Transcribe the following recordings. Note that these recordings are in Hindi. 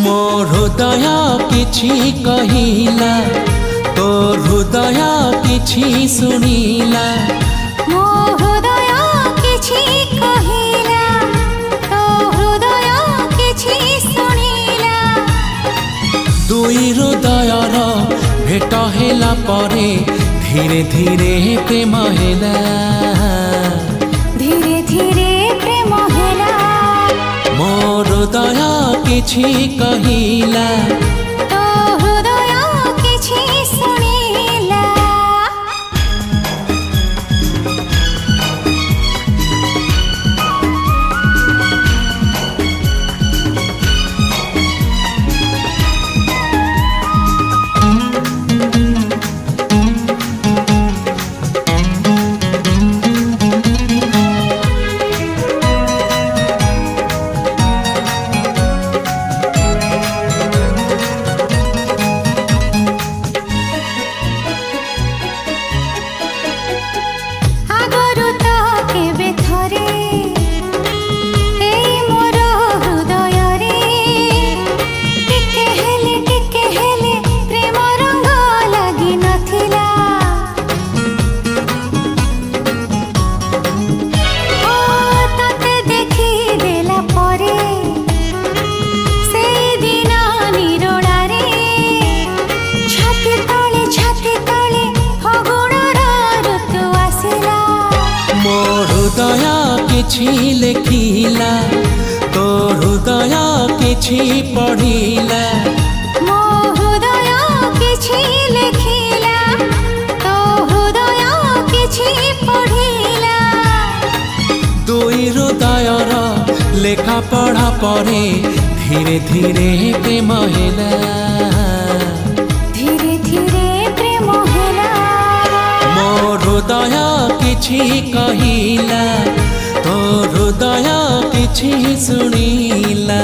मो हृदय किछि कहिला तो हृदय किछि सुनिला मो हृदय किछि कहिला तो हृदय किछि सुनिला दुई हृदयर भेट हेला परे धीरे धीरे प्रेम हेला धीरे धीरे प्रेम हेला मो हृदय किछि कहिला तो हृदय किछि सुनिला हृदय किछि लेखिला तो हृदय किछि पढ़िला मो हृदय किछि लेखिला तो हृदय किछि पढ़िला दुई हृदयर लेखा पढ़ा परे धीरे धीरे प्रेम हेला धीरे धीरे प्रेम हेला मो हृदय किछि कहिला तो हृदय किछि सुनिला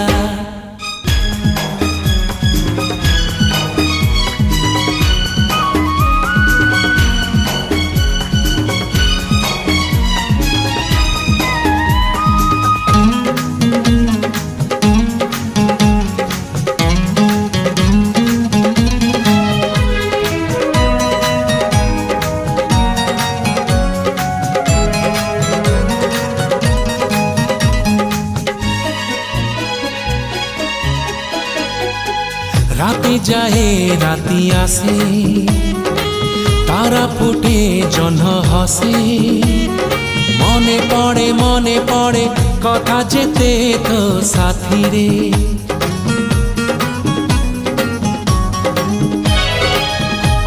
राति जाए राति आसे तारा फुटे जह्न हसे मने पड़े कथा जेते तो साथी रे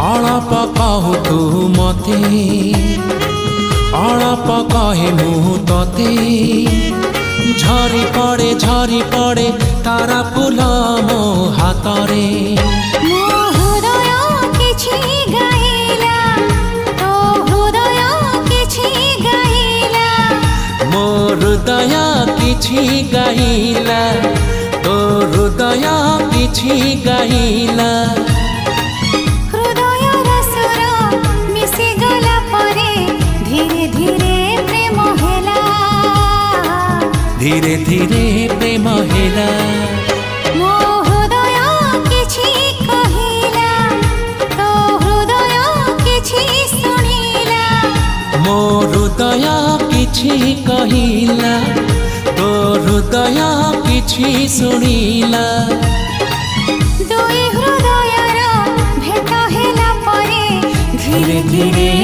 अलप कहु तू मते अलप कहे मु तते झरी पड़े तारा फूल मो हातरे मो हृदय किछि गाइला तो हृदय किछि गाइला मो हृदय किछि गाइला तो हृदय किछि गाइला हृदय रसर मिसि गला परे धीरे धीरे प्रेम हेला धीरे धीरे प्रेम हेला मो हृदय किछि कहिला तो हृदय किछि सुनिला मो हृदय किछि कहिला तो हृदय किछि सुनिला दुई हृदयर भेट हेला परे धीरे धीरे